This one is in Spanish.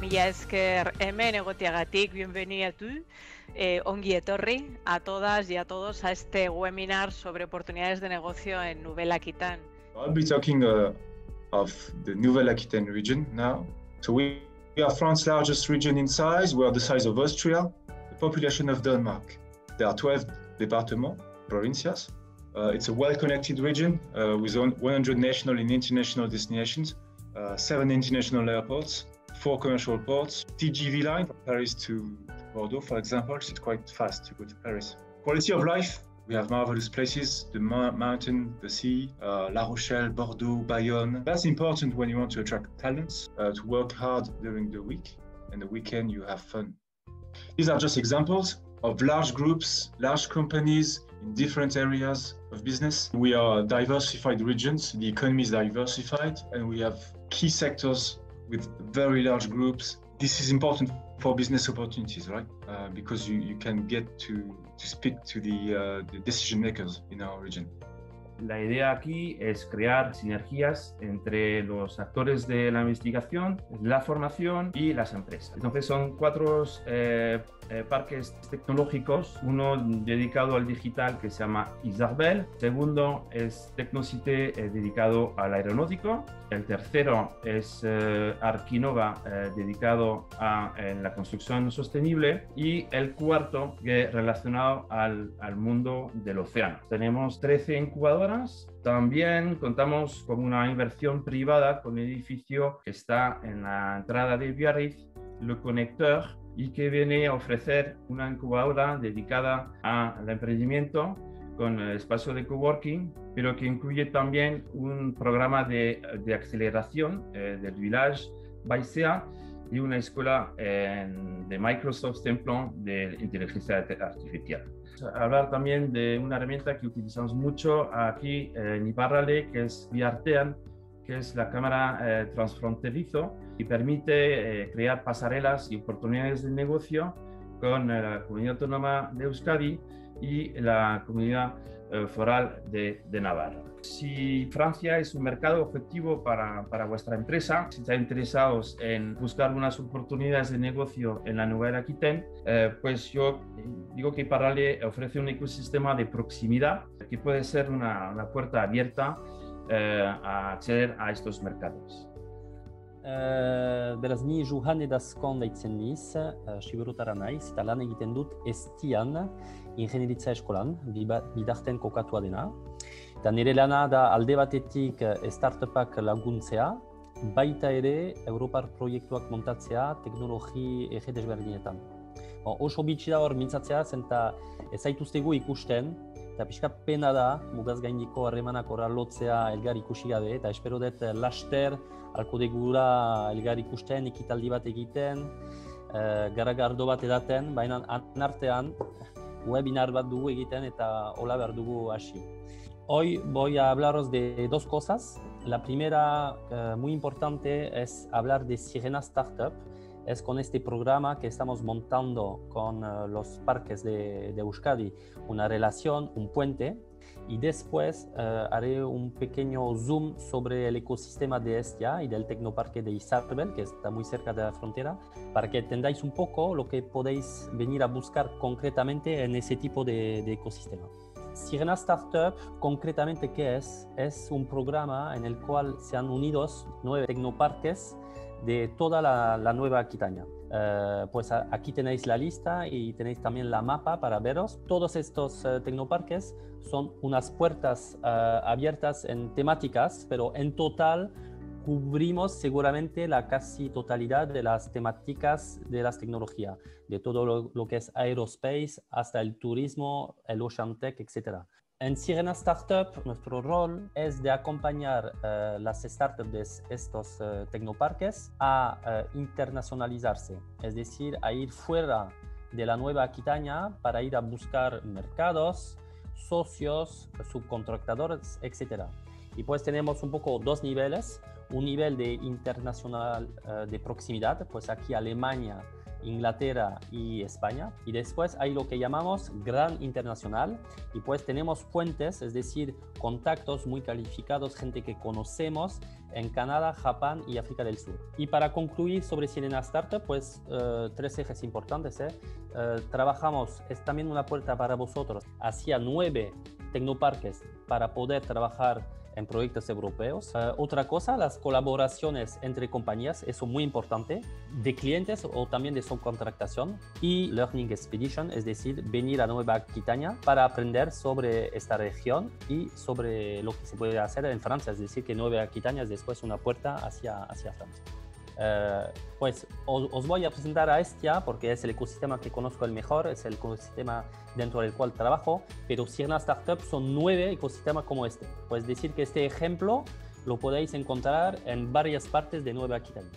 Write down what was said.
Mila esker hemen egoteagatik, bienvenido a tú, ongi etorri a todas y a todos a este webinar sobre oportunidades de negocio en Nouvelle-Aquitaine. I'll be talking of the Nouvelle-Aquitaine region now. So we are France's largest region in size. We are the size of Austria, the population of Denmark. There are 12 départements, provincias. It's a well-connected region with 100 national and international destinations, 7 international airports, 4 commercial ports, TGV line from Paris to Bordeaux, for example. It's quite fast to go to Paris. Quality of life, we have marvelous places, the mountain, the sea, La Rochelle, Bordeaux, Bayonne. That's important when you want to attract talents, to work hard during the week, and the weekend you have fun. These are just examples of large groups, large companies in different areas of business. We are diversified regions, the economy is diversified, and we have key sectors with very large groups. This is important for business opportunities, right? Because you can get to speak to the decision makers in our region. La idea aquí es crear sinergias entre los actores de la investigación, la formación y las empresas. Entonces son 4 parques tecnológicos, uno dedicado al digital que se llama Isarbel, segundo es Tecnocité dedicado al aeronáutico, el tercero es Arquinova dedicado a la construcción sostenible y el cuarto relacionado al mundo del océano. Tenemos 13 incubadoras. También contamos con una inversión privada con un edificio que está en la entrada de Biarritz, Le Connecteur, y que viene a ofrecer una incubadora dedicada al emprendimiento con espacio de coworking, pero que incluye también un programa de aceleración del Village Baisea y una escuela de Microsoft en plan de inteligencia artificial. Hablar también de una herramienta que utilizamos mucho aquí en Iparralde, que es Biartean, que es la cámara transfronterizo y permite crear pasarelas y oportunidades de negocio con la comunidad autónoma de Euskadi y la comunidad foral de Navarra. Si Francia es un mercado objetivo para vuestra empresa, si estáis interesados en buscar unas oportunidades de negocio en la Nouvelle-Aquitaine, pues yo digo que Iparralde ofrece un ecosistema de proximidad que puede ser una puerta abierta a acceder a estos mercados. Beraz, ni Johan Edazkon deitzen niz, Siberutara naiz, eta lan egiten dut Estian, ingenieritza eskolan, bidarten kokatua dena. Eta nire lana da alde batetik startupak laguntzea, baita ere Europar proiektuak montatzea teknologi ege desberdinetan. Oso bitxi da hor mintzatzea, zenta ez zaituztegu ikusten, eta pixka pena da mugaz gaindiko harremanak horra lotzea elgar ikusi gabe, eta espero dut laster alko degura elgar ikusten, ekitaldi bat egiten, garagardo bat edaten, baina anartean webinar bat dugu egiten eta hola behar dugu hasi. Hoy voy a hablaros de 2 cosas. La primera, muy importante, es hablar de Sirena Startup. Es con este programa que estamos montando con los parques de Euskadi una relación, un puente. Y después haré un pequeño zoom sobre el ecosistema de Estia y del Tecnoparque de Isarbel, que está muy cerca de la frontera, para que entendáis un poco lo que podéis venir a buscar concretamente en ese tipo de ecosistema. Sirena Startup, concretamente, ¿qué es? Es un programa en el cual se han unido 9 tecnoparques de toda la Nueva Aquitania. Pues aquí tenéis la lista y tenéis también la mapa para veros. Todos estos tecnoparques son unas puertas abiertas en temáticas, pero en total cubrimos seguramente la casi totalidad de las temáticas de las tecnologías, de todo lo que es aerospace hasta el turismo, el ocean tech, etc. En Sirena Startup, nuestro rol es de acompañar las startups de estos tecnoparques a internacionalizarse, es decir, a ir fuera de la Nueva Aquitania para ir a buscar mercados, socios, subcontractadores, etc. Y pues tenemos un poco 2 niveles, un nivel de internacional de proximidad, pues aquí Alemania Inglaterra y España. Y después hay lo que llamamos Gran Internacional y pues tenemos puentes, es decir, contactos muy calificados, gente que conocemos en Canadá, Japón y África del Sur. Y para concluir sobre Sirena Startup, pues 3 ejes importantes. Trabajamos, es también una puerta para vosotros, hacia 9 tecnoparques para poder trabajar en proyectos europeos. Otra cosa, las colaboraciones entre compañías, eso es muy importante, de clientes o también de subcontratación, y Learning Expedition, es decir, venir a Nueva Aquitania para aprender sobre esta región y sobre lo que se puede hacer en Francia, es decir, que Nueva Aquitania es después una puerta hacia Francia. Pues os voy a presentar a Hestia porque es el ecosistema que conozco el mejor, es el ecosistema dentro del cual trabajo, pero Sirena Startup son 9 ecosistemas como este. Pues decir que este ejemplo lo podéis encontrar en varias partes de Nueva Aquitania.